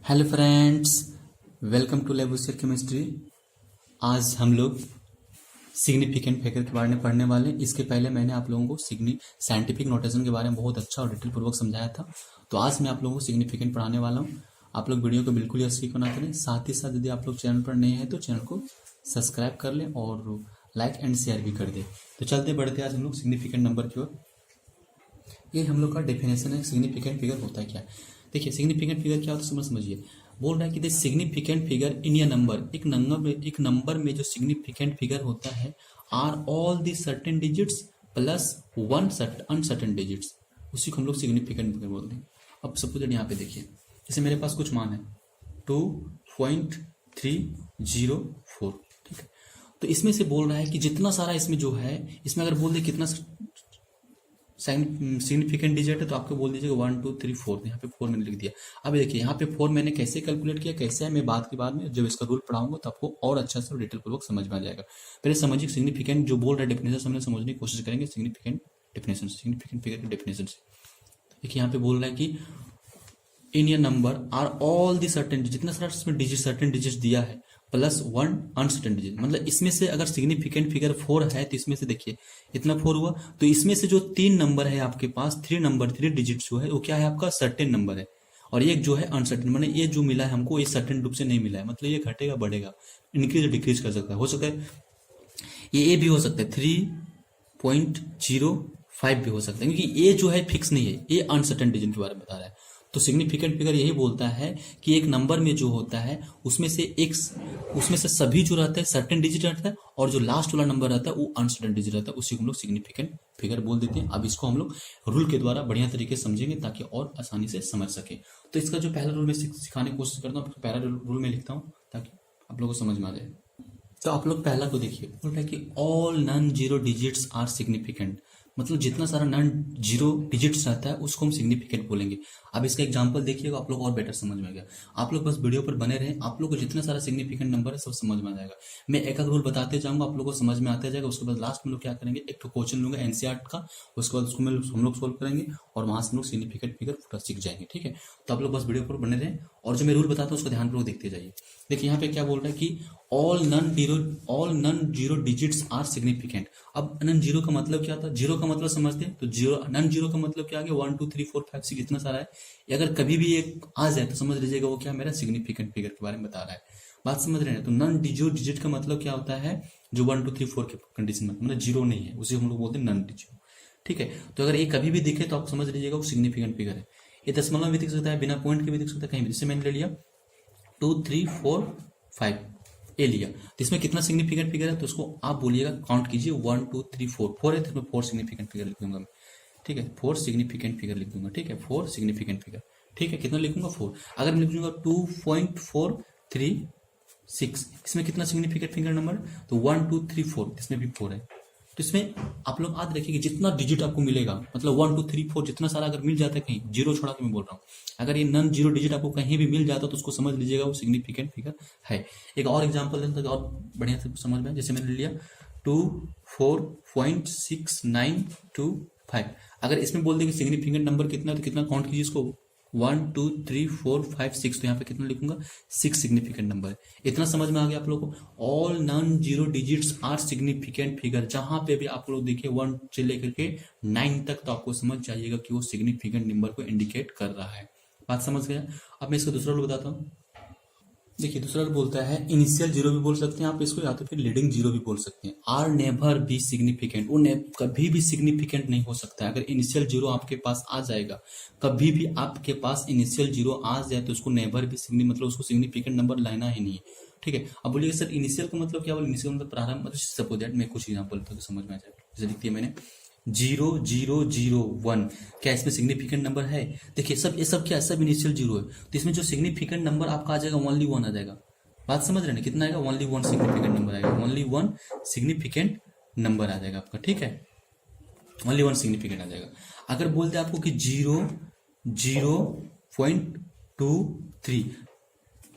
Hello friends, welcome to laboratory chemistry. आज हम लोग सिग्निफिकेंट फिगर के बारे में पढ़ने वाले हैं। इसके पहले मैंने आप लोगों को साइंटिफिक नोटेशन के बारे में बहुत अच्छा और डिटेल पूर्वक समझाया था। तो आज मैं आप लोगों को सिग्निफिकेंट पढ़ाने वाला हूँ। आप लोग वीडियो को बिल्कुल ही स्किप ना करें। साथ ही साथ यदि आप लोग चैनल पर नए हैं तो चैनल को सब्सक्राइब कर लें और लाइक एंड शेयर भी कर दें। तो चलते बढ़ते आज हम लोग सिग्निफिकेंट नंबर की ओर। ये हम लोग का डेफिनेशन है, सिग्निफिकेंट फिगर होता है क्या। देखिए सिग्निफिकेंट फिगर क्या होता है समझिए। बोल रहा है कि the significant figure in a number, एक नंबर में जो सिग्निफिकेंट फिगर होता है are all the certain digits plus one uncertain digits, उसी को हम लोग सिग्निफिकेंट फिगर बोलते हैं। अब सपोज यहाँ पे देखिए, जैसे मेरे पास कुछ मान है 2.304, ठीक है। तो इसमें से बोल रहा है कि जितना सारा इसमें जो है, इसमें अगर बोल दे कितना सिग्निफिकेंट डिजिट है तो आपको बोल दीजिएगा 1 2 3 4। यहाँ पे 4 मैंने लिख दिया। अब देखिए यहाँ पे 4 मैंने कैसे कैलकुलेट किया, कैसे है, मैं बाद में जब इसका रूल पढ़ाऊंगा तो आपको और अच्छा से डिटेल पूर्वक समझ में आ जाएगा। पहले समझिए सिग्निफिकेंट जो बोल रहा है डेफिनेशन समझने की कोशिश करेंगे। सिग्निफिकेंट फिगर के डेफिनेशन से देखिए यहाँ पे बोल रहा है कि इन ये number are all the certain, जितना सारा इसमें डिजिट सर्टेन डिजिट दिया है प्लस वन अनसर्टेन डिजिट, मतलब इसमें से अगर सिग्निफिकेंट फिगर 4 है तो इसमें से देखिए इतना 4 हुआ, तो इसमें से जो 3 नंबर है आपके पास, 3 डिजिट जो है वो क्या है आपका सर्टेन नंबर है, और एक जो है अनसर्टेन, मतलब ये जो मिला है हमको ये सर्टेन रूप से नहीं मिला है, मतलब ये घटेगा बढ़ेगा, इंक्रीज डिक्रीज कर सकता है, हो सकता है ये भी हो सकता है 3.05 भी हो सकता है, क्योंकि ये जो है फिक्स नहीं है, ये अनसर्टेन डिजिट के बारे में बता रहा है। तो सिग्निफिकेंट फिगर यही बोलता है कि एक नंबर में जो होता है उसमें से सभी जो रहता है सर्टेन डिजिट रहता है, और जो लास्ट वाला नंबर रहता है वो अनसर्टेन डिजिट रहता है, उसी को हम लोग सिग्निफिकेंट फिगर बोल देते हैं। अब इसको हम लोग रूल के द्वारा बढ़िया तरीके से समझेंगे ताकि और आसानी से समझ सके। तो इसका जो पहला रूल मैं सिखाने की कोशिश करता हूँ, पहला रूल में लिखता हूँ ताकि आप लोगों को समझ में आ जाए। तो आप लोग पहला को देखिए, बोल रहा है कि all non zero digits are significant, मतलब जितना सारा नॉन जीरो डिजिट्स रहता है उसको हम सिग्निफिकेंट बोलेंगे। अब इसका एग्जांपल देखिएगा, आप लोग और बेटर समझ में आ गया। आप लोग बस वीडियो पर बने रहें, आप लोग को जितना सारा सिग्निफिकेंट नंबर है सब समझ में आ जाएगा। मैं एक एक रूल बताते जाऊंगा, आप लोग को समझ में आता जाएगा। उसके बाद लास्ट में लोग क्या करेंगे, एक तो क्वेश्चन लूंगा एनसीईआरटी का, उसके बाद उसको हम लोग सोल्व करेंगे और वहां से हम लोग सिग्निफिकेंट फिगर पूरा सीख जाएंगे, ठीक है। तो आप लोग बस वीडियो पर बने रहें और जो मैं रूल बताता हूँ उसको ध्यानपूर्वक देखते जाइए। देखिए यहाँ पे क्या बोल रहा है कि all non zero digits are significant. अब नॉन जीरो का मतलब क्या था, जीरो का मतलब समझते हैं, तो जीरो नॉन जीरो का मतलब क्या आ गया, 1 2 3 4 5 6 इतना सारा है। अगर कभी भी एक आ जाए तो समझ लीजिएगा वो क्या मेरा सिग्निफिकेंट फिगर के बारे में बता रहा है। बात समझ रहे हैं। तो नॉन जीरो डिजिट का मतलब क्या होता है, जो 1 2 3 4 के कंडीशन में मतलब जीरो नहीं है, उसे हम लोग बोलते हैं नॉन जीरो, ठीक है। तो अगर ये कभी भी दिखे तो आप समझ लीजिएगा वो सिग्निफिकेंट फिगर है। ये दशमलव भी दिख सकता है, बिना पॉइंट के भी दिख सकता है, कहीं भी। जैसे मैंने ले लिया 2 3 4 5 ए लिया, तो इसमें कितना सिग्निफिकेंट फिगर है तो उसको आप बोलिएगा, काउंट कीजिए 1 2 3 4 है, तो इसमें 4 सिग्निफिकेंट फिगर लिख दूंगा मैं, ठीक है। 4 सिग्निफिकेंट फिगर लिख दूंगा, ठीक है। 4 सिग्निफिकेंट फिगर, ठीक है। कितना लिखूंगा 4। अगर मैं लिख दूंगा 2.436, इसमें कितना सिग्निफिकेंट फिगर नंबर, तो 1 2 3 4, इसमें भी 4 है। तो इसमें आप लोग याद रखिए कि जितना डिजिट आपको मिलेगा, मतलब 1 2 3 4 जितना सारा अगर मिल जाता है, कहीं जीरो छोड़ा के मैं बोल रहा हूँ, अगर ये नॉन जीरो डिजिट आपको कहीं भी मिल जाता है तो उसको समझ लीजिएगा वो सिग्निफिकेंट फिगर है। एक और एग्जांपल दें ताकि और बढ़िया से समझ में। जैसे मैंने लिया 24.6925, अगर इसमें बोल दें कि सिग्निफिकेंट नंबर कितना है तो कितना काउंट कीजिए इसको, 1 2 3 4 5 6, तो यहाँ पे कितना लिखूंगा 6 सिग्निफिकेंट नंबर है। इतना समझ में आ गया आप लोगों को। All non zero digits are significant figure, जहां पे भी आप लोग देखिए 1 से लेकर के 9 तक, तो आपको समझ जाइएगा कि वो सिग्निफिकेंट नंबर को इंडिकेट कर रहा है। बात समझ गया। अब मैं इसका दूसरा रूल बताता हूँ। देखिए दूसरा बोलता है इनिशियल जीरो भी बोल सकते हैं आप इसको, या तो फिर लीडिंग जीरो भी बोल सकते हैं। आर नेवर भी सिग्निफिकेंट, वो कभी भी सिग्निफिकेंट नहीं हो सकता है। अगर इनिशियल जीरो आपके पास आ जाएगा, कभी भी आपके पास इनिशियल जीरो आ जाए तो उसको नेवर भी मतलब उसको सिग्निफिकेंट नंबर लाना ही नहीं है, ठीक है। अब बोलिए सर इनिशियल का मतलब क्या बोले, इनिशियल मतलब प्रारंभ, मतलब सपोज दैट मैं कुछ एग्जांपल तो समझ में आ जाएगा। जैसे लिख दिया मैंने 0001, क्या इसमें सिग्निफिकेंट नंबर है। देखिए सब ये सब क्या है, सब इनिशियल जीरो है, तो इसमें जो सिग्निफिकेंट नंबर आपका आ जाएगा ओनली 1 आ जाएगा। बात समझ रहे हैं ना, कितना आएगा, ओनली 1 सिग्निफिकेंट नंबर आएगा, ओनली 1 सिग्निफिकेंट नंबर आ जाएगा आपका, ठीक है। ओनली 1 सिग्निफिकेंट आ जाएगा। अगर बोलते आपको कि 0.23,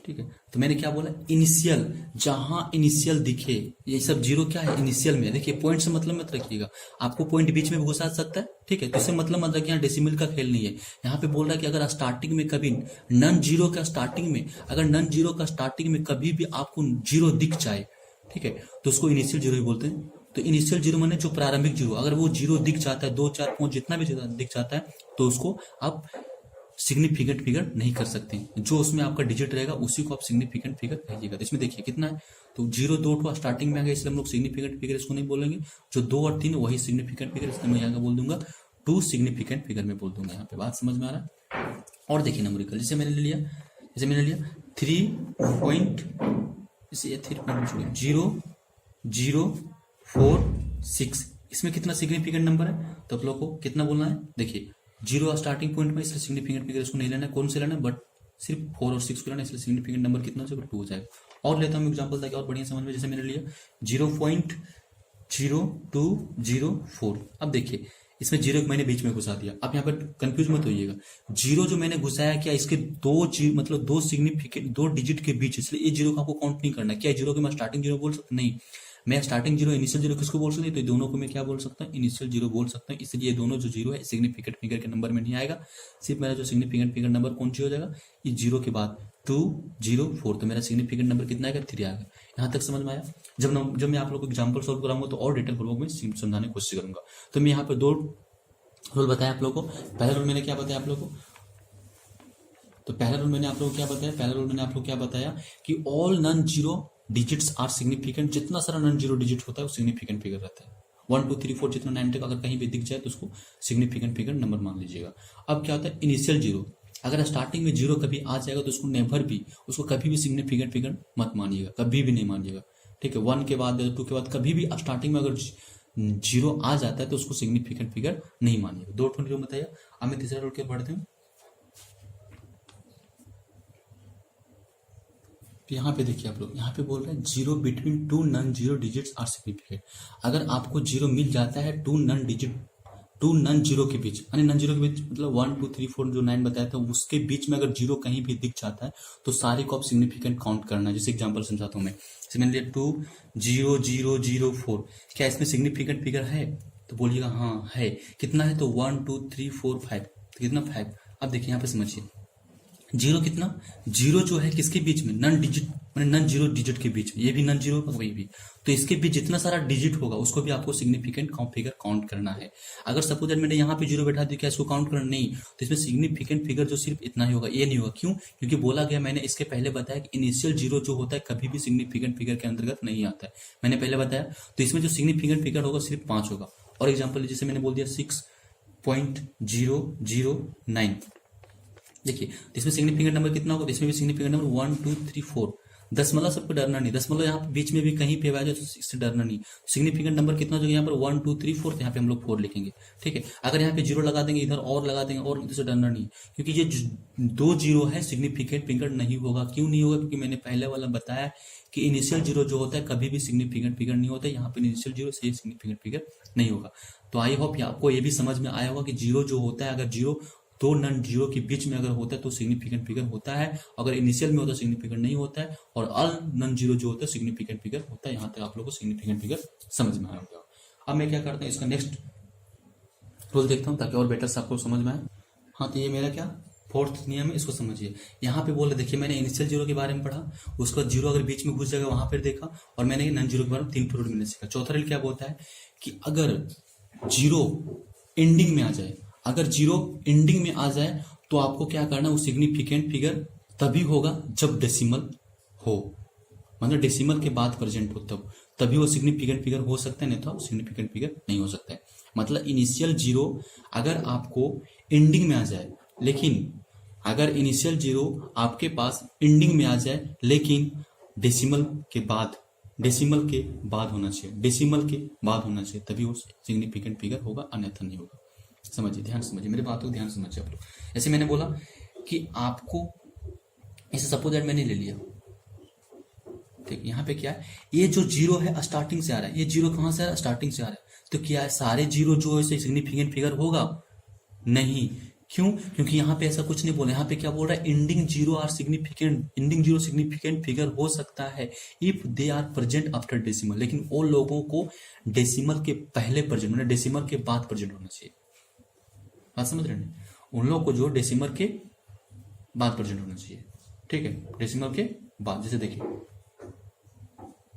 ठीक है, तो मैंने क्या बोला, इनिशियल, जहां इनिशियल दिखे, ये सब जीरो क्या है, इनिशियल में। देखिए पॉइंट से मतलब मत रखिएगा, आपको पॉइंट बीच में भी घुसा सकता है, ठीक है, तो इससे मतलब मत रखिए, यहाँ डेसिमल का खेल नहीं है। यहाँ पे बोल रहा है कि अगर स्टार्टिंग में कभी नन जीरो का स्टार्टिंग में, अगर नन जीरो का स्टार्टिंग में कभी भी आपको जीरो दिख जाए, ठीक है, तो उसको इनिशियल जीरो ही बोलते हैं। तो इनिशियल जीरो माने जो प्रारंभिक जीरो, अगर वो जीरो दिख जाता है, 2 4 5 जितना भी दिख जाता है, तो उसको आप सिग्निफिकेंट फिगर नहीं कर सकते। जो उसमें आपका डिजिट रहेगा उसी को आप सिग्निफिकेंट फिगर कहिएगा। तो इसमें देखिए कितना है, तो 0 2 तो स्टार्टिंग में आ गया, इसलिए हम लोग सिग्निफिकेंट फिगर इसको नहीं बोलेंगे। जो 2 और 3 वही सिग्निफिकेंट फिगर, इसलिए मैं यहाँ बोल दूंगा 2 सिग्निफिकेंट फिगर में बोल दूंगा। यहाँ पे बात समझ में आ रहा है। और देखिए नंबरिकल, जैसे मैंने ले लिया 3 इसे 3.004 6, इसमें कितना सिग्निफिकेंट नंबर है, तो आप लोग को कितना बोलना है। देखिए 0 स्टार्टिंग पॉइंट में, इसलिए सिग्निफिकेंट फिगर इसको नहीं लेना है। कौन से लेना है, बट सिर्फ 4 और 6 को लेना है, इसलिए सिग्निफिकेंट नंबर कितना हो जाएगा, 2 हो जाएगा। और लेता हूँ एग्जांपल ताकि और बढ़िया समझ में। जैसे मैंने लिया 0.0204। अब देखिए इसमें जीरो मैंने बीच में घुसा दिया, अब यहाँ पर कंफ्यूज मत होइएगा। जीरो जो मैंने घुसाया, क्या इसके मतलब दो सिग्निफिकेंट, 2 डिजिट के बीच, इसलिए ये जीरो को आपको काउंट नहीं करना। क्या जीरो को मैं स्टार्टिंग जीरो बोल सकता, नहीं, मैं स्टार्टिंग जीरो इनिशियल जीरो किसको बोल सकता हूँ, तो दोनों को मैं क्या बोल सकता हूँ, इनिशियल जीरो बोल सकता हूँ। इसलिए ये दोनों जो जीरो है सिग्निफिकेंट फिगर के नंबर में नहीं आएगा। सिर्फ मेरा जो सिग्निफिकेंट फिगर नंबर कौन सी हो जाएगा, इस जीरो के बाद 204, तो मेरा सिग्निफिकेंट नंबर कितना आएगा, 3 आएगा। यहाँ तक समझ में आया। जब मैं आप लोग को एग्जाम्पल सॉल्व कराऊंगा तो और डिटेल पूर्वक मैं समझाने की कोशिश करूंगा। तो मैं यहाँ पर 2 रूल बताया आप लोगों को। पहला रूल मैंने क्या बताया आप लोगों को, तो पहला रूल मैंने आप लोगों को क्या बताया, कि all non zero digits are significant. जितना सारा नॉन जीरो डिजिट होता है वो सिग्निफिकेंट फिगर रहता है। 1 2 3 4 जितना 9 तक अगर कहीं भी दिख जाए तो उसको सिग्निफिकेंट फिगर नंबर मान लीजिएगा। अब क्या होता है, इनिशियल जीरो, अगर स्टार्टिंग में जीरो कभी आ जाएगा तो उसको कभी भी सिग्निफिकेंट फिगर मत मानिएगा, कभी भी नहीं मानिएगा, ठीक है। 1 के बाद 2 के बाद कभी भी स्टार्टिंग में अगर जीरो आ जाता है तो उसको सिग्निफिकेंट फिगर नहीं मानिएगा। 2 रूल बताइए। अब मैं तीसरा रूल के बढ़ते हूँ। तो यहाँ पे देखिए आप लोग, यहाँ पे बोल रहे हैं zero between 2 non zero digits are significant. अगर आपको जीरो मिल जाता है 2 नॉन जीरो के बीच, यानी नॉन जीरो के बीच मतलब 1 2 3 4 जो 9 बताया था उसके बीच में अगर जीरो कहीं भी दिख जाता है तो सारे को आप सिग्निफिकेंट काउंट करना है। जैसे एग्जांपल समझाता हूँ मैं। जैसे मैंने लिया 20004, क्या इसमें सिग्निफिकेंट फिगर है, तो बोलिएगा हाँ है। कितना है, तो 1 2 3 4 5, तो कितना 5। अब देखिए यहाँ पे समझिए, जीरो कितना, जीरो जो है किसके बीच में, नॉन जीरो डिजिट के बीच में, ये भी नॉन जीरो होगा वही भी, तो इसके बीच जितना सारा डिजिट होगा उसको भी आपको सिग्निफिकेंट फिगर काउंट करना है। अगर सपोज मैंने यहाँ पे जीरो बैठा दिया, क्या इसको काउंट करना, नहीं, तो इसमें सिग्निफिकेंट फिगर जो सिर्फ इतना ही होगा, ये नहीं होगा। क्यों, क्योंकि बोला गया, मैंने इसके पहले बताया कि इनिशियल जीरो जो होता है कभी भी सिग्निफिकेंट फिगर के अंतर्गत नहीं आता है, मैंने पहले बताया। तो इसमें जो सिग्निफिकेंट फिगर होगा सिर्फ 5 होगा। और एग्जाम्पल जैसे मैंने बोल दिया 6.009, देखिए इसमें सिग्निफिकेंट नंबर कितना होगा, इसमें भी सिग्निफिकेंट नंबर 1 2 3 4। दशमलव सबको डरना नहीं, दशमलव यहाँ पे बीच में भी कहीं पे आ जाए तो इससे डरना नहीं। सिग्निफिकेंट नंबर कितना जो यहाँ पर 1 2 3 4, तो यहाँ पे हम लोग 4 लिखेंगे, ठीक है। अगर यहाँ पे जीरो लगा देंगे, इधर और लगा देंगे, और इधर से डरना नहीं, क्योंकि ये 2 जीरो है, सिग्निफिकेंट फिगर नहीं होगा। क्यों नहीं होगा, क्योंकि मैंने पहले वाला बताया कि इनिशियल जीरो जो होता है कभी भी सिग्निफिकेंट फिगर नहीं होता है। यहाँ पे इनिशियल जीरो से सिग्निफिकेंट फिगर नहीं होगा। तो आई होप आपको ये भी समझ में आया होगा कि जीरो जो होता है, अगर जीरो 2 नॉन जीरो के बीच में अगर होता है तो सिग्निफिकेंट फिगर होता है, अगर इनिशियल में होता है सिग्निफिकेंट नहीं होता है, और ऑल नॉन जीरो जो होता है सिग्निफिकेंट फिगर होता है। यहाँ तक आप लोगों को सिग्निफिकेंट फिगर समझ में आया होगा। अब मैं क्या करता हूँ, इसका नेक्स्ट रूल देखता हूँ ताकि और बेटर से आपको समझ में आए। हाँ, तो ये मेरा क्या 4th नियम है, इसको समझिए। यहाँ पे बोल रहे, देखिए मैंने इनिशियल जीरो के बारे में पढ़ा, उसके बाद जीरो अगर बीच में घुस जाएगा वहां पर देखा, और मैंने नॉन जीरो के बारे में 3 रूल मैंने सीखा। चौथा रूल क्या बोलता है कि अगर जीरो एंडिंग में आ जाए, अगर जीरो एंडिंग में आ जाए तो आपको क्या करना है, वो सिग्निफिकेंट फिगर तभी होगा जब डेसिमल हो, मतलब डेसिमल के बाद प्रेजेंट हो, तभी वो सिग्निफिकेंट फिगर हो सकता है, नहीं तो सिग्निफिकेंट फिगर नहीं हो सकता है। मतलब इनिशियल जीरो अगर आपको एंडिंग में आ जाए, लेकिन अगर इनिशियल जीरो आपके पास एंडिंग में आ जाए लेकिन डेसिमल के बाद होना चाहिए, तभी वो सिग्निफिकेंट फिगर होगा, अन्यथा नहीं होगा। समझिए, ध्यान समझिए, मेरी बातों को ध्यान समझिए आप लोग। जैसे मैंने बोला कि आपको, इसे सपोज दैट मैंने ले लिया, ठीक, यहाँ पे क्या है, ये जो जीरो है स्टार्टिंग से आ रहा है, ये जीरो कहाँ से आ रहा है, स्टार्टिंग से आ रहा है, तो क्या है, सारे जीरो जो है सिग्निफिकेंट फिगर होगा, नहीं, क्यों? क्योंकि यहाँ पे ऐसा कुछ नहीं बोला, यहाँ पे क्या बोल रहा है, ending zero are significant, ending zero significant figure हो सकता है if they are present after decimal, लेकिन वो लोगों को डेसिमल के पहले प्रेजेंट, मतलब डेसिमल के बाद प्रेजेंट होना चाहिए। बात समझ रहे हैं? उन लोगों को जो डेसिमल के बाद प्रेजेंट होना चाहिए, ठीक है, डेसिमल के बाद। जैसे देखिए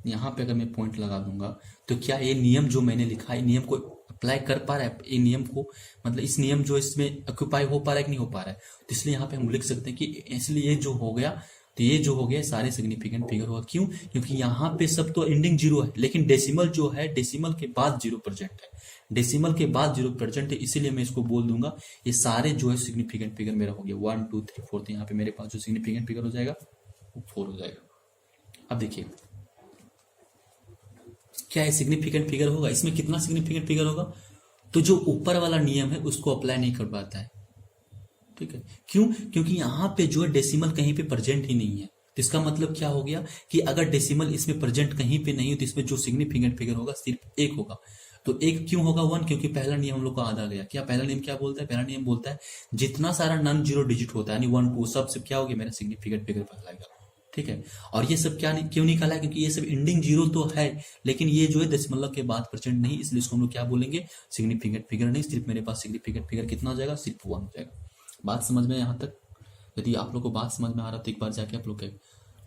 यहाँ पे अगर मैं पॉइंट लगा दूंगा तो क्या ये नियम जो मैंने लिखा है, नियम को अप्लाई कर पा रहा है, ये नियम को, मतलब इस नियम जो इसमें ऑक्यूपाई हो पा रहा है कि नहीं हो पा रहा है? तो इसलिए यहाँ पे हम लिख सकते हैं कि इसलिए ये जो हो गया, तो ये जो हो गया सारे सिग्निफिकेंट फिगर होगा। क्यों? क्योंकि यहाँ पे सब तो एंडिंग जीरो है, लेकिन डेसिमल जो है, डेसिमल के बाद जीरो प्रेजेंट है, डेसिमल के बाद जीरो प्रेजेंट है, इसीलिए मैं इसको बोल दूंगा ये सारे जो है सिग्निफिकेंट फिगर मेरा हो गया 1 2 3 4। तो यहाँ पे मेरे पास जो सिग्निफिकेंट फिगर हो जाएगा वो 4 हो जाएगा। अब देखिए क्या ये सिग्निफिकेंट फिगर होगा, इसमें कितना सिग्निफिकेंट फिगर होगा? तो जो ऊपर वाला नियम है उसको अप्लाई नहीं कर पाता है, ठीक है। क्यों? क्योंकि यहाँ पे जो है डेसिमल कहीं पे प्रेजेंट ही नहीं है। तो इसका मतलब क्या हो गया कि अगर डेसिमल इसमें प्रेजेंट कहीं पे नहीं हो तो इसमें जो सिग्निफिकेंट फिगर होगा सिर्फ एक होगा। तो एक क्यों होगा 1? क्योंकि पहला नियम हम लोग को आधा गया। क्या पहला नियम क्या बोलता है? पहला नियम बोलता है जितना सारा नॉन जीरो डिजिट होता है यानी 1 2 सबसे क्या हो गया, मेरा सिग्निफिकेंट फिगर कहलाएगा, ठीक है। और ये सब क्या क्यों निकाला है? क्योंकि ये सब इंडिंग जीरो तो है, लेकिन ये जो है दशमलव के बाद प्रेजेंट नहीं, इसलिए इसको हम लोग क्या बोलेंगे, सिग्निफिकेंट फिगर नहीं। सिर्फ मेरे पास सिग्निफिकेंट फिगर कितना हो जाएगा, सिर्फ 1 हो जाएगा। बात समझ में यहाँ तक? यदि आप लोग को बात समझ में आ रहा तो एक बार जाके आप लोग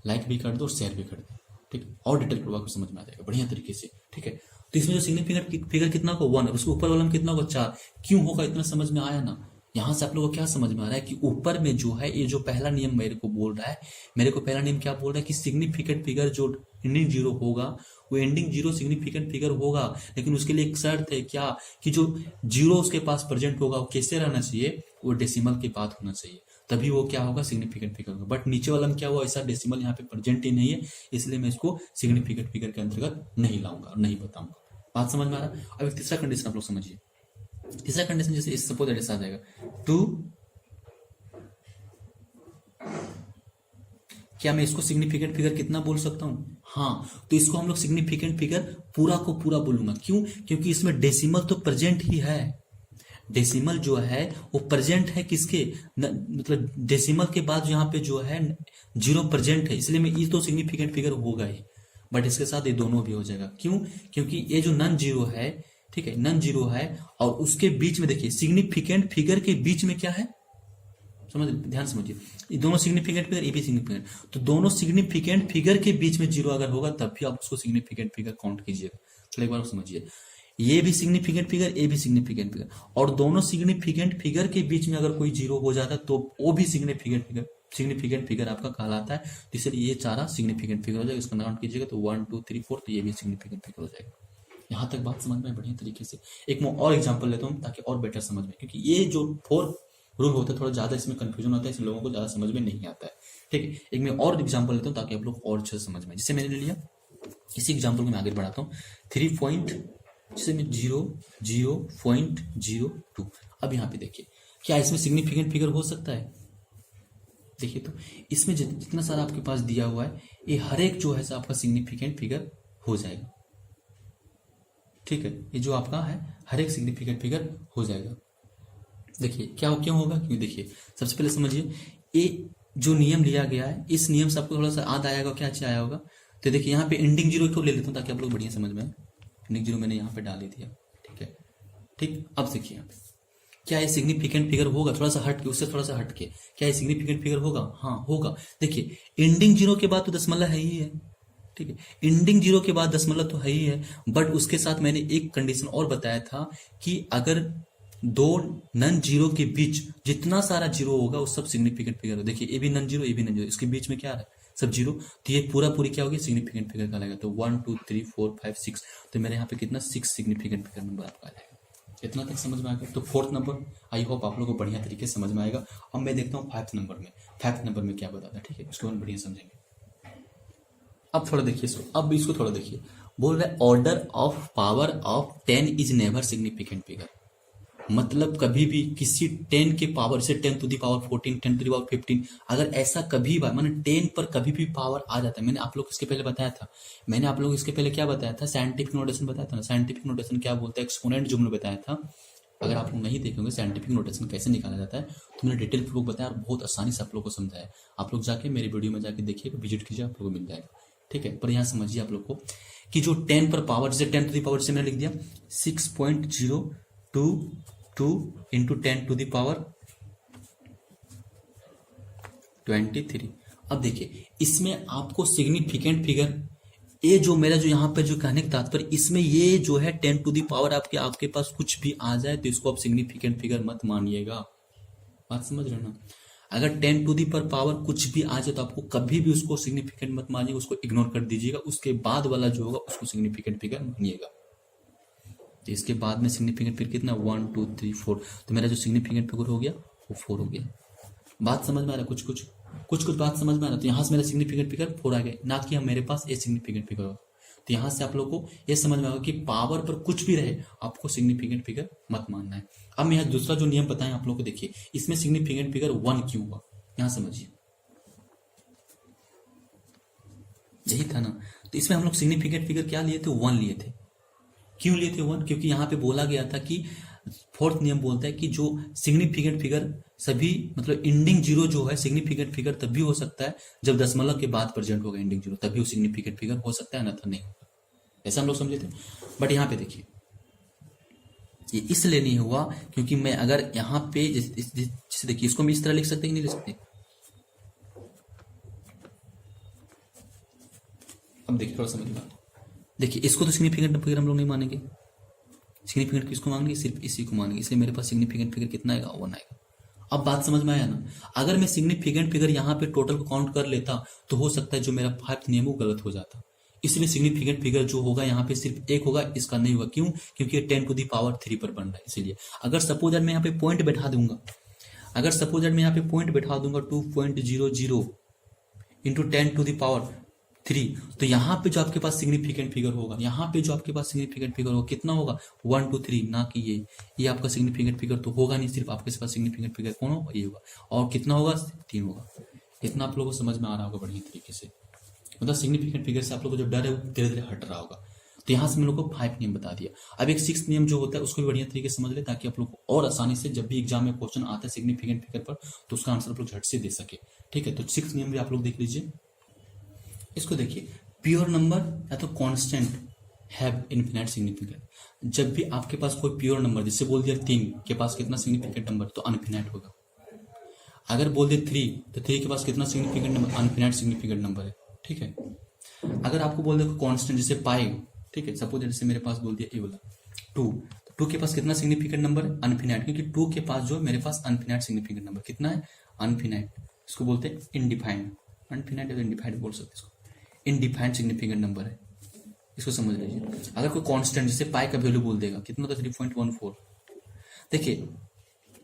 लाइक भी कर दो और शेयर भी कर दो, ठीक है, और डिटेल पूर्वक समझ में आ जाएगा बढ़िया तरीके से, ठीक है। तो इसमें जो सिग्निफिकेंट फिगर कितना होगा 1, और उसके ऊपर वाला में कितना होगा 4। क्यों होगा? इतना समझ में आया ना? यहां से आप लोगों को क्या समझ में आ रहा है कि ऊपर में जो है ये जो पहला नियम मेरे को बोल रहा है, मेरे को पहला नियम क्या बोल रहा है कि सिग्निफिकेंट फिगर जो एंडिंग जीरो होगा वो एंडिंग जीरो सिग्निफिकेंट फिगर होगा, लेकिन उसके लिए एक शर्त है क्या, कि जो जीरो उसके पास प्रेजेंट होगा वो कैसे रहना चाहिए, वो डेसिमल के बाद होना चाहिए, तभी वो क्या होगा, सिग्निफिकेंट फिगर होगा। बट नीचे वाला में क्या हुआ, ऐसा डेसिमल यहाँ पे प्रेजेंट ही नहीं है, इसलिए मैं इसको सिग्निफिकेंट फिगर के अंतर्गत नहीं लाऊंगा, नहीं बताऊंगा। बात समझ में आ रहा है? अब एक तीसरा कंडीशन आप लोग समझिए। तीसरा कंडीशन जैसे सपोज दैट ऐसा आ जाएगा 2, क्या मैं इसको सिग्निफिकेंट फिगर कितना बोल सकता हूं? हाँ, तो इसको हम लोग सिग्निफिकेंट फिगर पूरा को पूरा बोलूंगा। क्यों? क्योंकि इसमें डेसिमल तो प्रेजेंट ही है, डेसिमल जो है वो प्रेजेंट है किसके, मतलब डेसिमल के बाद यहाँ पे जो है जीरो प्रेजेंट है, इसलिए मैं ये तो सिग्निफिकेंट फिगर होगा ही, बट इसके साथ ये दोनों भी हो जाएगा। क्यों? क्योंकि ये जो नॉन जीरो है, ठीक है, नॉन जीरो है, और उसके बीच में देखिए सिग्निफिकेंट फिगर के बीच में क्या है, समझ, ध्यान समझिए, ये दोनों सिग्निफिकेंट फिगर, ये भी सिग्निफिकेंट, तो दोनों सिग्निफिकेंट फिगर के बीच में जीरो अगर होगा तब भी आप उसको सिग्निफिकेंट फिगर काउंट कीजिएगा। चलो एक बार समझिए, ये भी सिग्निफिकेंट फिगर, ये भी सिग्निफिकेंट फिगर, और दोनों सिग्निफिकेंट फिगर के बीच में अगर कोई जीरो हो जाता है तो वो भी सिग्निफिकेंट फिगर आपका कहलाता है। तो इसलिए ये सारा सिग्निफिकेंट फिगर हो जाएगा, इसका काउंट कीजिएगा तो 1 2 3 4, तो ये भी सिग्निफिकेंट फिगर हो जाएगा। यहाँ तक बात समझ में बढ़िया तरीके से। एक मैं और एग्जांपल लेता हूँ ताकि और बेटर समझ में, क्योंकि ये जो 4 रूल होता है थोड़ा ज्यादा इसमें कंफ्यूजन होता है, इसलिए लोगों को ज्यादा समझ में नहीं आता है, ठीक है। एक मैं और एग्जांपल लेता हूँ ताकि आप लोग और अच्छे से समझ में। जैसे मैंने ले लिया, इसी एग्जांपल को मैं आगे बढ़ाता हूँ, 3 पॉइंट, जैसे मैं 0.02। अब यहाँ पे देखिए क्या इसमें सिग्निफिकेंट फिगर हो सकता है? देखिए तो इसमें जितना सारा आपके पास दिया हुआ है ये हर एक जो है आपका सिग्निफिकेंट फिगर हो जाएगा, ठीक है। ये जो आपका है हर एक सिग्निफिकेंट फिगर हो जाएगा। देखिए क्या क्यों होगा, क्यों? देखिए सबसे पहले समझिए, ये जो नियम लिया गया है इस नियम से आपको थोड़ा सा याद आएगा, क्या अच्छा आया होगा। तो देखिए यहाँ पे एंडिंग जीरो को ले लेता हूँ ताकि आप लोग बढ़िया समझ में। एंडिंग जीरो मैंने यहाँ पे डाल ही दिया, ठीक है, ठीक। अब देखिए यहाँ पे क्या ये सिग्निफिकेंट फिगर होगा, थोड़ा सा हट के, उससे थोड़ा सा हट के, क्या ये सिग्निफिकेंट फिगर होगा? हाँ होगा। देखिए एंडिंग जीरो के बाद तो दशमलव है ही है, ठीक है, एंडिंग जीरो के बाद दशमलव तो है ही है, बट उसके साथ मैंने एक कंडीशन और बताया था कि अगर दो नन जीरो के बीच जितना सारा जीरो होगा वो सब सिग्निफिकेंट फिगर हो। देखिए ये भी नन जीरो, ये भी नन जीरो, इसके बीच में क्या है, सब जीरो, तो ये पूरा पूरी क्या होगी, सिग्निफिकेंट फिगर का लगेगा। तो 1 2 3 4 5 6, तो मेरे यहाँ पे कितना 6 सिग्निफिकेंट फिगर नंबर आपका आ जाएगा। इतना तक समझ में आ गया? तो 4th नंबर आई होप आप लोगों को बढ़िया तरीके से समझ में आएगा। अब मैं देखता हूँ 5th नंबर में, 5th नंबर में क्या बताता है, ठीक है, उसके बाद बढ़िया समझेंगे। अब थोड़ा देखिए इसको, अब इसको थोड़ा देखिए, बोल रहा है order of power of 10 is never significant figure. मतलब कभी भी किसी 10 के पावर से 10 to the power 14, 10 to the power 15, अगर ऐसा कभी बार माने 10 पर कभी भी पावर आ जाता है, मैंने आप लोग इसके पहले बताया था, मैंने आप लोग इसके पहले क्या बताया था, साइंटिफिक नोटेशन बताया था ना। साइंटिफिक नोटेशन क्या बोलता है, एक्सपोनेंट जो मैंने बताया था, अगर आप लोग नहीं देखे होंगे साइंटिफिक नोटेशन कैसे निकाला जाता है तो मैंने डिटेल पूर्वक बताया और बहुत आसानी से आप लोग को समझाया। आप लोग जाके मेरी वीडियो में जाके देखिएगा, विजिट कीजिए, आप लोग को मिल जाएगा। ठीक है, पर यहाँ समझिए आप लोग को कि जो 10 पर पावर, जैसे 10 टू द पावर से मैंने लिख दिया 6.022 इंटू 10 टू द पावर 23। अब देखिए इसमें आपको सिग्निफिकेंट फिगर, ये जो मेरा जो यहाँ पे जो कहने का तात्पर्य, इसमें ये जो है 10 टू दी पावर आपके पास कुछ भी आ जाए तो इसको आप सिग्निफिकेंट फिगर मत मानिएगा। बात समझ रहे ना? अगर 10 टू दी पर पावर कुछ भी आ जाए तो आपको कभी भी उसको सिग्निफिकेंट मत मानिएगा, उसको इग्नोर कर दीजिएगा। उसके बाद वाला जो होगा उसको सिग्निफिकेंट फिगर मानिएगा। तो इसके बाद में सिग्निफिकेंट फिगर कितना 1 2 3 4, तो मेरा जो सिग्निफिकेंट फिगर हो गया वो 4 हो गया। बात समझ में आ रहा है? कुछ बात समझ में आ रहा है। तो यहाँ से मेरा सिग्निफिकेंट फिगर 4 आ गया, ना कि हम मेरे पास ए सिग्निफिकेंट फिगर होगा। तो यहाँ से आप लोग को ये समझ में आएगा कि पावर पर कुछ भी रहे आपको सिग्निफिकेंट फिगर मत मानना है। अब मैं यहाँ दूसरा जो नियम बताएं आप लोग को, देखिए इसमें सिग्निफिकेंट फिगर 1 क्यों हुआ, यहाँ समझिए। यही था ना, तो इसमें हम लोग सिग्निफिकेंट फिगर क्या लिए थे, 1 लिए थे। क्यों लिए थे 1? क्योंकि यहाँ पे बोला गया था कि फोर्थ नियम बोलता है कि जो सिग्निफिकेंट फिगर सभी मतलब एंडिंग जीरो जो है, सिग्निफिकेंट फिगर तभी हो सकता है जब दशमलव के बाद प्रेजेंट होगा एंडिंग जीरो, तभी वो सिग्निफिकेंट फिगर हो सकता है, अन्यथा नहीं होगा। ऐसा हम लोग समझे थे। बट यहाँ पे देखिए ये इसलिए नहीं हुआ क्योंकि मैं अगर यहाँ पे जैसे देखिए इसको मैं इस तरह लिख सकते कि नहीं लिख सकते। अब देखिए थोड़ा समझ बात, देखिए इसको तो सिग्निफिकेंट फिगर हम लोग नहीं मानेंगे। सिग्निफिकेंट किसको मानेंगे, सिर्फ इसी को मानेंगे, इसलिए मेरे पास सिग्निफिकेंट फिगर कितना आएगा, 1 आएगा। अब बात समझ में आया ना? अगर मैं सिग्निफिकेंट फिगर यहाँ पे टोटल को काउंट कर लेता तो हो सकता है जो मेरा 5th नियम वो गलत हो जाता। इसलिए सिग्निफिकेंट फिगर जो होगा यहाँ पे सिर्फ 1 होगा, इसका नहीं होगा। क्यों? क्योंकि ये 10 टू दी पावर 3 पर बन रहा है। इसलिए अगर सपोज मैं यहाँ पे पॉइंट बैठा दूंगा, अगर सपोज मैं यहाँ पे पॉइंट बैठा दूंगा 2.00 इंटू 10 टू दी पावर 3, तो यहाँ पे जो आपके पास सिग्निफिकेंट फिगर होगा, यहाँ पे जो आपके पास सिग्निफिकेंट फिगर होगा कितना होगा 1 2 3, ना कि ये आपका सिग्निफिकेंट फिगर तो होगा नहीं। सिर्फ आपके पास सिग्निफिकेंट फिगर कौन होगा, ये होगा। और कितना होगा, 3 होगा। इतना आप लोगों को समझ में आ रहा होगा बढ़िया तरीके से। मतलब सिग्निफिकेंट फिगर से आप लोगों को जो डर है वो धीरे धीरे हट रहा होगा। तो यहाँ से मैं लोग को 5 नियम बता दिया। अब एक 6th नियम जो होता है उसको भी बढ़िया तरीके से समझ ले, ताकि आप लोग को और आसानी से जब भी एग्जाम में क्वेश्चन आता है सिग्निफिकेंट फिगर पर तो उसका आंसर आप लोग झट से दे सके। ठीक है, तो 6th नियम भी आप लोग देख लीजिए। इसको देखिए, प्योर नंबर या तो कांस्टेंट हैव इनफिनाइट सिग्निफिकेंट। जब भी आपके पास कोई प्योर नंबर, जैसे बोल दिया 3 के पास कितना सिग्निफिकेंट नंबर, तो अनफिनाइट होगा। अगर बोल दिया 3 तो 3 के पास कितना सिग्निफिकेंट नंबर, अनफिनाइट सिग्निफिकेंट नंबर है। ठीक है, अगर आपको बोल दिया कांस्टेंट जैसे पाई, ठीक है, सपोज जैसे मेरे पास बोल दिया ये वाला 2, तो 2 के पास कितना सिग्निफिकेंट नंबर है, अनफिनाइट। क्योंकि 2 के पास जो मेरे पास अनफिनाइट सिग्निफिकेंट नंबर कितना है, अनफिनाइट। इसको बोलते हैं इनडिफाइंड, अनफिनाइट या इनडिफाइंड बोल सकते हैं इसको। इनडिफाइंड सिग्निफिकेंट नंबर है, इसको समझ लीजिए। अगर कोई कांस्टेंट जैसे पाई का वैल्यू बोल देगा कितना होता है 3.14, देखिए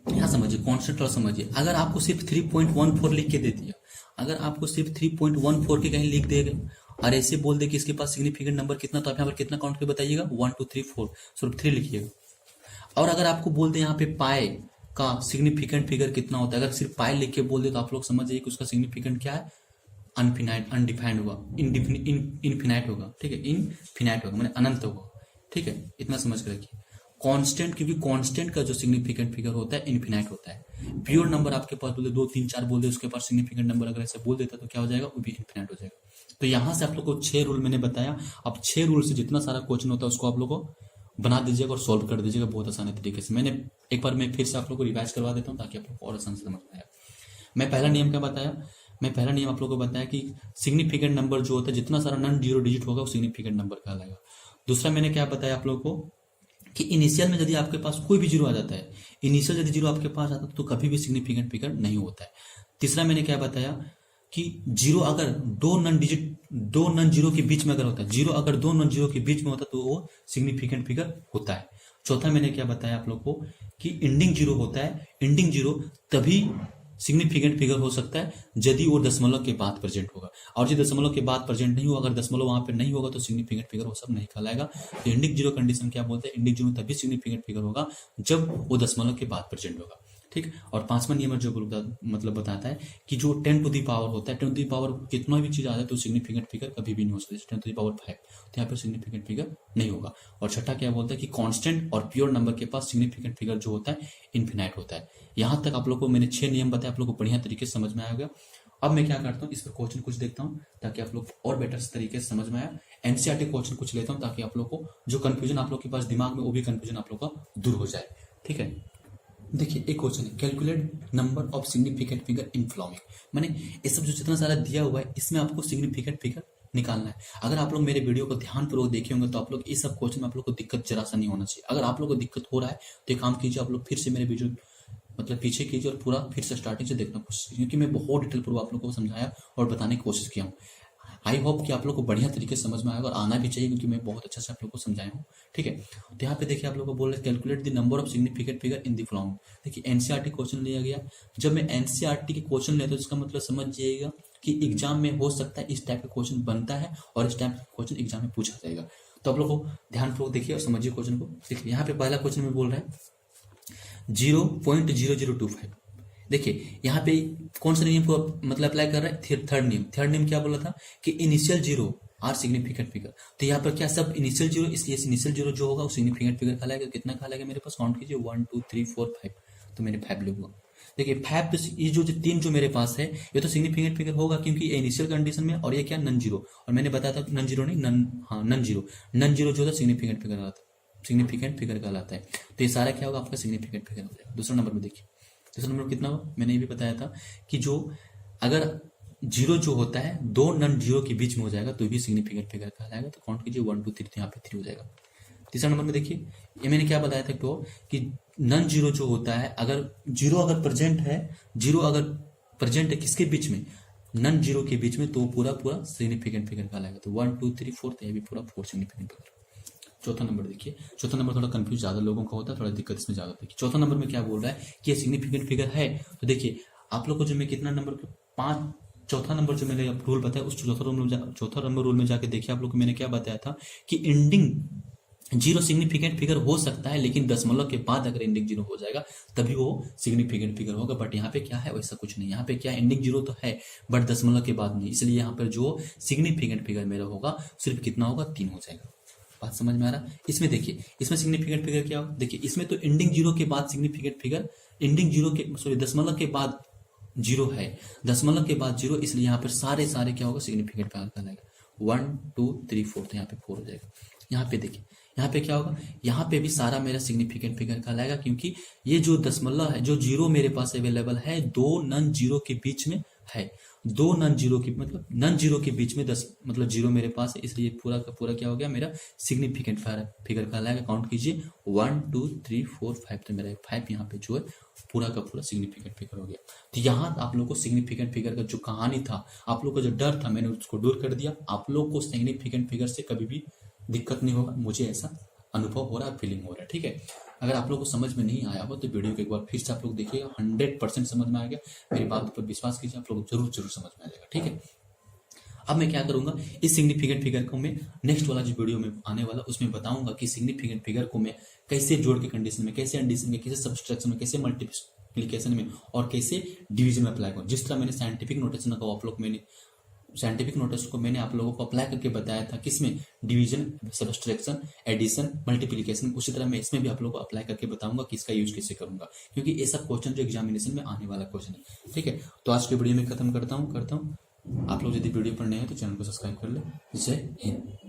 यहाँ समझिए कांस्टेंट और समझिए। अगर आपको सिर्फ 3.14 लिख के दे दिया, अगर आपको सिर्फ 3.14 के कहीं लिख देगा और ऐसे बोल दे कि इसके पास सिग्निफिकेंट नंबर कितना, तो आप यहाँ पर कितना काउंट करके बताइएगा, 1 2 3 4, सिर्फ 3 लिखिएगा। और अगर आपको बोल दे यहाँ पे पाई का सिग्निफिकेंट फिगर कितना होता है, अगर सिर्फ पाई लिख के बोल दे तो आप लोग समझ जाइए कि उसका सिग्निफिकेंट क्या है, अनफिनाइट, अनडिफाइंड होगा, इनफिनाइट होगा। ठीक है, इनफिनाइट होगा मैंने अनंत होगा। ठीक है, इतना समझ कर रखिए। कांस्टेंट, क्योंकि कांस्टेंट का जो सिग्निफिकेंट फिगर होता है इनफिनाइट होता है। प्योर नंबर आपके पास बोले 2 3 4 बोल दे, उसके पास सिग्निफिकेंट नंबर अगर ऐसे बोल देता तो क्या हो जाएगा, वो भी इनफिनाइट हो जाएगा। तो यहाँ से आप लोग को 6 रूल मैंने बताया। अब 6 रूल से जितना सारा क्वेश्चन होता है उसको आप लोग को बना दीजिएगा और सॉल्व कर दीजिएगा बहुत आसानी तरीके से। मैंने एक बार मैं फिर से आप लोग को रिवाइज करवा देता हूँ ताकि आप लोग को और आसान से समझ आए। मैं पहला नियम क्या बताया, मैं पहला नियम आप लोगों को बताया कि सिग्निफिकेंट नंबर जो होता है जितना सारा नॉन जीरो डिजिट होगा वो सिग्निफिकेंट नंबर कहलाएगा। दूसरा मैंने क्या बताया आप लोगों को कि इनिशियल में यदि आपके पास कोई भी जीरो आ जाता है, इनिशियल यदि जीरो आपके पास आता है तो कभी भी सिग्निफिकेंट फिगर नहीं होता है। तीसरा मैंने क्या बताया कि जीरो अगर दो नॉन जीरो के बीच में अगर होता है, जीरो अगर 2 नॉन जीरो के बीच में होता है तो वो सिग्निफिकेंट फिगर होता है। चौथा मैंने क्या बताया आप लोग को कि एंडिंग जीरो होता है, एंडिंग जीरो तभी सिग्निफिकेंट फिगर हो सकता है यदि वो दशमलव के बाद प्रेजेंट होगा, और यदि दशमलव के बाद प्रेजेंट नहीं होगा, अगर दशमलव वहां पे नहीं होगा तो सिग्निफिकेंट फिगर वो सब नहीं कहलाएगा। तो एंडिंग जीरो कंडीशन क्या बोलते हैं, एंडिंग जीरो तभी सिग्निफिकेंट फिगर होगा जब वो दशमलव के बाद प्रेजेंट होगा। ठीक। और पांचवा नियम जो मतलब बताता है कि जो 10 टू दी पावर होता है, 10 टू दी पावर कितना भी चीज आ जाए तो सिग्निफिकेंट फिगर कभी भी नहीं हो सकती। 10 टू दी पावर 5 तो यहाँ पे सिग्निफिकेंट फिगर नहीं होगा। और छठा क्या बोलता है कि कांस्टेंट और प्योर नंबर के पास सिग्निफिकेंट फिगर जो होता है इन्फिनाइट होता है। यहां तक आप लोग को मैंने 6 नियम बताया, आप लोग को बढ़िया तरीके से समझ में आ गया। अब मैं क्या करता हूँ, इस पर क्वेश्चन कुछ देखता हूँ ताकि आप लोग और बेटर तरीके से समझ में आया। एनसीईआरटी क्वेश्चन कुछ लेता हूँ ताकि आप लोग को जो कंफ्यूजन आप लोग के पास दिमाग में वो भी कंफ्यूजन आप लोग का दूर हो जाए। ठीक है, देखिए एक क्वेश्चन है, calculate number of significant figure in following. मैंने ये सब जो जितना सारा दिया हुआ है इसमें आपको सिग्निफिकेंट फिगर निकालना है। अगर आप लोग मेरे वीडियो को ध्यानपूर्वक देखे होंगे तो आप लोग इस सब क्वेश्चन में आप लोग को दिक्कत जरा सा नहीं होना चाहिए। अगर आप लोग को दिक्कत हो रहा है तो एक काम कीजिए, आप लोग फिर से मेरे वीडियो मतलब पीछे कीजिए और पूरा फिर से स्टार्टिंग से देखना कोशिश कीजिए, क्योंकि मैं बहुत डिटेल पूर्वक आप लोग को समझाया और बताने की कोशिश किया हूँ। आई होप कि आप लोग को बढ़िया तरीके से समझ में आएगा और आना भी चाहिए, क्योंकि मैं बहुत अच्छे से आप लोग को समझाया हूँ। ठीक है, तो यहाँ पे देखिए आप लोग को बोल रहे calculate the number of significant figure in the following. देखिए एनसीईआरटी क्वेश्चन लिया गया। जब मैं एनसीईआरटी के क्वेश्चन लेता हूँ इसका मतलब समझ जाइएगा कि एग्जाम में हो सकता है इस टाइप का क्वेश्चन बनता है और इस टाइप का क्वेश्चन एग्जाम में पूछा जाएगा। तो आप लोग को ध्यानपूर्वक देखिए और समझिए क्वेश्चन को। देखिए यहाँ पे पहला क्वेश्चन में बोल रहा है 0.0025। देखिए यहाँ पे कौन सा नियम को मतलब अप्लाई कर रहा है, थर्ड नियम। थर्ड नियम क्या बोला था कि initial zero are significant figure. तो यहाँ पर क्या सब इनिशियल जीरो, इसलिए इनिशियल जीरो जो होगा वो सिग्निफिकेंट फिगर कहलाएगा। कितना कहलाएगा मेरे पास, काउंट कीजिए 1 2 3 4 5। तो मैंने 5 लिखूंगा। देखिए 5 तो ये जो 3 जो मेरे पास है ये तो सिग्निफिकेंट फिगर होगा, क्योंकि ये इनिशियल कंडीशन में और ये क्या नन जीरो। और मैंने बताया था नन जीरो नहीं नन जीरो। नन जीरो जो था सिग्निफिकेंट फिगर आता है, सिग्निफिकेंट फिगर कहलाता है। तो ये सारा क्या होगा आपका सिग्निफिकेंट फिगर हो जाएगा। दूसरा नंबर में देखिए, दूसरा नंबर कितना हुआ, मैंने ये भी बताया था कि जो अगर जीरो जो होता है दो नन जीरो के बीच में हो जाएगा तो भी सिग्निफिकेंट फिगर कहलाएगा। तो काउंट कीजिए 1 2 3, तो यहाँ पे 3 हो जाएगा। तीसरा नंबर में देखिए, ये मैंने क्या बताया था तो कि नन जीरो जो होता है, अगर जीरो अगर प्रेजेंट है, जीरो अगर प्रेजेंट है किसके बीच में, नन जीरो के बीच में, तो पूरा पूरा सिग्निफिकेंट फिगर कहलाएगा। तो 1 2 3 4, तो ये भी पूरा 4 सिग्निफिकेंट फिगर। चौथा नंबर देखिए, चौथा नंबर थोड़ा कंफ्यूज ज्यादा लोगों का होता है, थोड़ा दिक्कत इसमें ज्यादा होती है। चौथा नंबर में क्या बोल रहा है कि ये सिग्निफिकेंट फिगर है। तो देखिए आप लोग को जो मैं कितना नंबर 5, चौथा नंबर जो मैंने रूल बताया उस चौथा नंबर रूल में जाके देखिए आप लोग को मैंने क्या बताया था कि एंडिंग जीरो सिग्निफिकेंट फिगर हो सकता है, लेकिन दशमलव के बाद अगर एंडिंग जीरो हो जाएगा तभी वो सिग्निफिकेंट फिगर होगा। बट यहाँ पे क्या है, वैसा कुछ नहीं। यहाँ पे क्या एंडिंग जीरो तो है बट दशमलव के बाद नहीं, इसलिए यहाँ पर जो सिग्निफिकेंट फिगर मेरा होगा सिर्फ कितना होगा, 3 हो जाएगा। बात समझ में आ रहा। इसमें देखिए, इसमें सिग्निफिकेंट फिगर क्या होगा, देखिए इसमें तो एंडिंग जीरो के बाद सिग्निफिकेंट फिगर, एंडिंग जीरो के सॉरी दशमलव के बाद जीरो है, दशमलव के बाद जीरो, इसलिए यहाँ पर सारे क्या होगा सिग्निफिकेंट फिगर कहलाएगा। 1 2 3 4, तो यहाँ पे 4 हो जाएगा। यहाँ पे देखिए, यहाँ पे क्या होगा, यहाँ पे भी सारा मेरा सिग्निफिकेंट फिगर कहलाएगा, क्योंकि ये जो दशमलव है, जो जीरो मेरे पास अवेलेबल है, दो नन जीरो के बीच में है, दो नन जीरो की मतलब नन जीरो के बीच में 10 मतलब जीरो मेरे पास है, इसलिए पूरा का पूरा क्या हो गया मेरा सिग्निफिकेंट फिगर कहलाएगा। काउंट कीजिए 1 2 3 4 5, तो मेरा 5 यहाँ पे जो है पूरा का पूरा सिग्निफिकेंट फिगर हो गया। तो यहाँ आप लोग को सिग्निफिकेंट फिगर का जो कहानी था, आप लोग का जो डर था, मैंने उसको दूर कर दिया। आप लोग को सिग्निफिकेंट फिगर से कभी भी दिक्कत नहीं होगा, मुझे ऐसा अनुभव हो रहा है, फीलिंग हो रहा है। ठीक है, अगर आप लोग को समझ में नहीं आया हो तो वीडियो को एक बार फिर से आप लोग देखिएगा, 100% समझ में आ गया। मेरी बात पर विश्वास कीजिए, आप लोग जरूर समझ में आ जाएगा। ठीक है, अब मैं क्या करूंगा, इस सिग्निफिकेंट फिगर को मैं नेक्स्ट वाला जो वीडियो में आने वाला उसमें बताऊंगा कि सिग्निफिकेंट फिगर को मैं कैसे जोड़ के कंडीशन में, कैसे एडिशन में, कैसे सब्सट्रैक्शन में, कैसे मल्टीप्लिकेशन में और कैसे डिवीजन में अप्लाई करूँ। जिस तरह मैंने साइंटिफिक नोटेशन का आप लोग मैंने साइंटिफिक नोटेशन को मैंने आप लोगों को अप्लाई करके बताया था किसमें, डिवीजन, सब्सट्रैक्शन, एडिशन, मल्टीप्लिकेशन, उसी तरह मैं इसमें भी आप लोगों को अप्लाई करके बताऊंगा कि इसका यूज कैसे करूंगा, क्योंकि ये सब क्वेश्चन जो एग्जामिनेशन में आने वाला क्वेश्चन है। ठीक है, तो आज के वीडियो में खत्म करता हूँ। आप लोग यदि वीडियो पर नए हैं तो चैनल को सब्सक्राइब कर ले। जय हिंद।